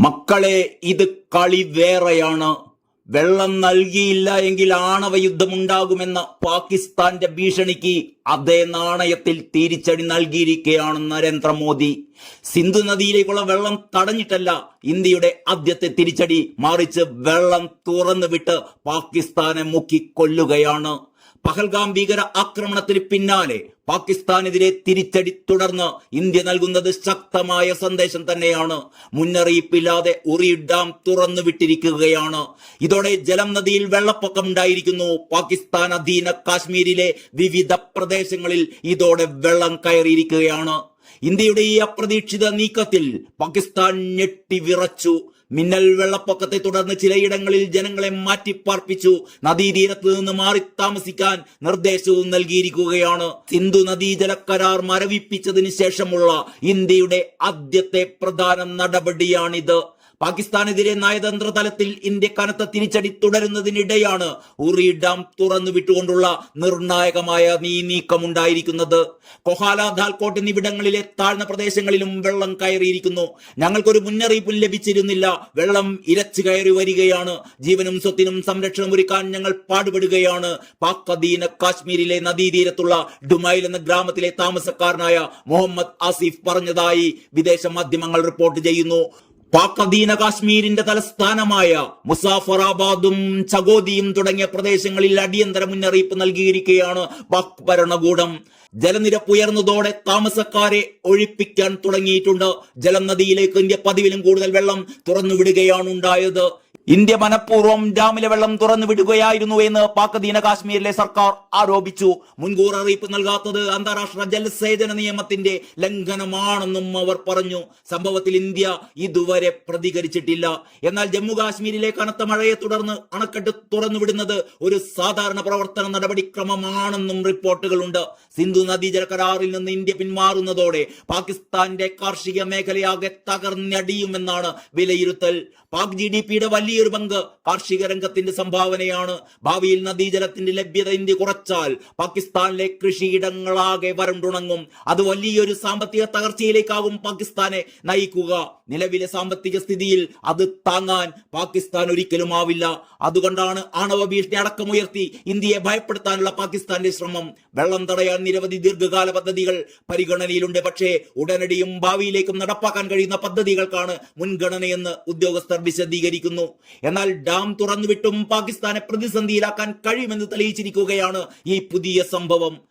മക്കളെ, ഇത് കളി വേറെയാണ്. വെള്ളം നൽകിയില്ല എങ്കിൽ ആണവ യുദ്ധമുണ്ടാകുമെന്ന പാകിസ്ഥാന്റെ ഭീഷണിക്ക് അതേ നാണയത്തിൽ തിരിച്ചടി നൽകിയിരിക്കുകയാണ് നരേന്ദ്രമോദി. സിന്ധു നദിയിലേക്കുള്ള വെള്ളം തടഞ്ഞിട്ടല്ല ഇന്ത്യയുടെ ആദ്യത്തെ തിരിച്ചടി, മറിച്ച് വെള്ളം തുറന്നുവിട്ട് പാകിസ്ഥാനെ മുക്കിക്കൊല്ലുകയാണ്. പഹൽഗാം ഭീകര ആക്രമണത്തിന് പിന്നാലെ പാകിസ്ഥാനെതിരെ തിരിച്ചടി തുടർന്ന് ഇന്ത്യ നൽകുന്നത് ശക്തമായ സന്ദേശം തന്നെയാണ്. മുന്നറിയിപ്പില്ലാതെ ഉറി ഡാം തുറന്നുവിട്ടിരിക്കുകയാണ്. ഇതോടെ ജലം നദിയിൽ വെള്ളപ്പൊക്കം ഉണ്ടായിരിക്കുന്നു. പാകിസ്ഥാൻ അധീന കാശ്മീരിലെ വിവിധ പ്രദേശങ്ങളിൽ ഇതോടെ വെള്ളം കയറിയിരിക്കുകയാണ്. ഇന്ത്യയുടെ ഈ അപ്രതീക്ഷിത നീക്കത്തിൽ പാകിസ്ഥാൻ ഞെട്ടിവിറച്ചു. മിന്നൽ വെള്ളപ്പൊക്കത്തെ തുടർന്ന് ചിലയിടങ്ങളിൽ ജനങ്ങളെ മാറ്റിപ്പാർപ്പിച്ചു. നദീതീരത്ത് നിന്ന് മാറി താമസിക്കാൻ നിർദ്ദേശവും നൽകിയിരിക്കുകയാണ്. സിന്ധു നദീജല കരാർ മരവിപ്പിച്ചതിന് ശേഷമുള്ള ഇന്ത്യയുടെ ആദ്യത്തെ പ്രധാന നടപടിയാണിത്. പാകിസ്ഥാനെതിരെ നയതന്ത്ര തലത്തിൽ ഇന്ത്യ കനത്ത തിരിച്ചടി തുടരുന്നതിനിടെയാണ് ഉറി ഡാം തുറന്നു വിട്ടുകൊണ്ടുള്ള നിർണായകമായ നീക്കമുണ്ടായിരിക്കുന്നത്. കൊഹാല, ധാൽക്കോട്ട് എന്നിവിടങ്ങളിലെ താഴ്ന്ന പ്രദേശങ്ങളിലും വെള്ളം കയറിയിരിക്കുന്നു. ഞങ്ങൾക്കൊരു മുന്നറിയിപ്പും ലഭിച്ചിരുന്നില്ല. വെള്ളം ഇരച്ചു കയറി വരികയാണ്. ജീവനും സ്വത്തിനും സംരക്ഷണം ഒരുക്കാൻ ഞങ്ങൾ പാടുപെടുകയാണ്. പാക് അധീന കാശ്മീരിലെ നദീതീരത്തുള്ള ഡുമൈൽ എന്ന ഗ്രാമത്തിലെ താമസക്കാരനായ മുഹമ്മദ് ആസിഫ് പറഞ്ഞതായി വിദേശ മാധ്യമങ്ങൾ റിപ്പോർട്ട് ചെയ്യുന്നു. പാക് അധീന കാശ്മീരിന്റെ തലസ്ഥാനമായ മുസാഫറാബാദും ചഗോദിയും തുടങ്ങിയ പ്രദേശങ്ങളിൽ അടിയന്തര മുന്നറിയിപ്പ് നൽകിയിരിക്കുകയാണ് പാക് ഭരണകൂടം. ജലനിരപ്പ് ഉയർന്നതോടെ താമസക്കാരെ ഒഴിപ്പിക്കാൻ തുടങ്ങിയിട്ടുണ്ട്. ജലം നദിയിലേക്ക് ഇന്ത്യ പതിവിലും കൂടുതൽ വെള്ളം തുറന്നുവിടുകയാണ് ഉണ്ടായത്. ഇന്ത്യ മനഃപൂർവ്വം ഡാമിലെ വെള്ളം തുറന്നു വിടുകയായിരുന്നു എന്ന് പാക് അധീന കാശ്മീരിലെ സർക്കാർ ആരോപിച്ചു. മുൻകൂർ അറിയിപ്പ് നൽകാത്തത് അന്താരാഷ്ട്ര ജലസേചന നിയമത്തിന്റെ ലംഘനമാണെന്നും അവർ പറഞ്ഞു. സംഭവത്തിൽ ഇന്ത്യ ഇതുവരെ പ്രതികരിച്ചിട്ടില്ല. എന്നാൽ ജമ്മു കാശ്മീരിലെ കനത്ത മഴയെ തുടർന്ന് അണക്കെട്ട് തുറന്നുവിടുന്നത് ഒരു സാധാരണ പ്രവർത്തന നടപടിക്രമമാണെന്നും റിപ്പോർട്ടുകളുണ്ട്. സിന്ധു നദീജല കരാറിൽ നിന്ന് ഇന്ത്യ പിന്മാറുന്നതോടെ പാകിസ്ഥാന്റെ കാർഷിക മേഖലയാകെ തകർന്നടിയുമെന്നാണ് വിലയിരുത്തൽ. പാക് GDPയുടെ വലിയൊരു പങ്ക് കാർഷിക രംഗത്തിന്റെ സംഭാവനയാണ്. ഭാവിയിൽ നദീജലത്തിന്റെ ലഭ്യത ഇന്ത്യ കുറച്ചാൽ പാകിസ്ഥാനിലെ കൃഷിയിടങ്ങളാകെ വരണ്ടുണങ്ങും. അത് വലിയൊരു സാമ്പത്തിക തകർച്ചയിലേക്കാകും പാകിസ്ഥാനെ നയിക്കുക. നിലവിലെ സാമ്പത്തിക സ്ഥിതിയിൽ അത് താങ്ങാൻ പാകിസ്ഥാൻ ഒരിക്കലും ആവില്ല. അതുകൊണ്ടാണ് ആണവ ഭീഷണി അടക്കമുയർത്തി ഇന്ത്യയെ ഭയപ്പെടുത്താനുള്ള പാകിസ്ഥാന്റെ ശ്രമം. വെള്ളം തടയാൻ നിരവധി ദീർഘകാല പദ്ധതികൾ പരിഗണനയിലുണ്ട്. പക്ഷേ ഉടനടിയും ഭാവിയിലേക്കും നടപ്പാക്കാൻ കഴിയുന്ന പദ്ധതികൾക്കാണ് മുൻഗണനയെന്ന് ഉദ്യോഗസ്ഥർ വിശദീകരിക്കുന്നു. എന്നാൽ ഡാം തുറന്നുവിട്ടും പാകിസ്ഥാനെ പ്രതിസന്ധിയിലാക്കാൻ കഴിയുമെന്ന് തെളിയിച്ചിരിക്കുകയാണ് ഈ പുതിയ സംഭവം.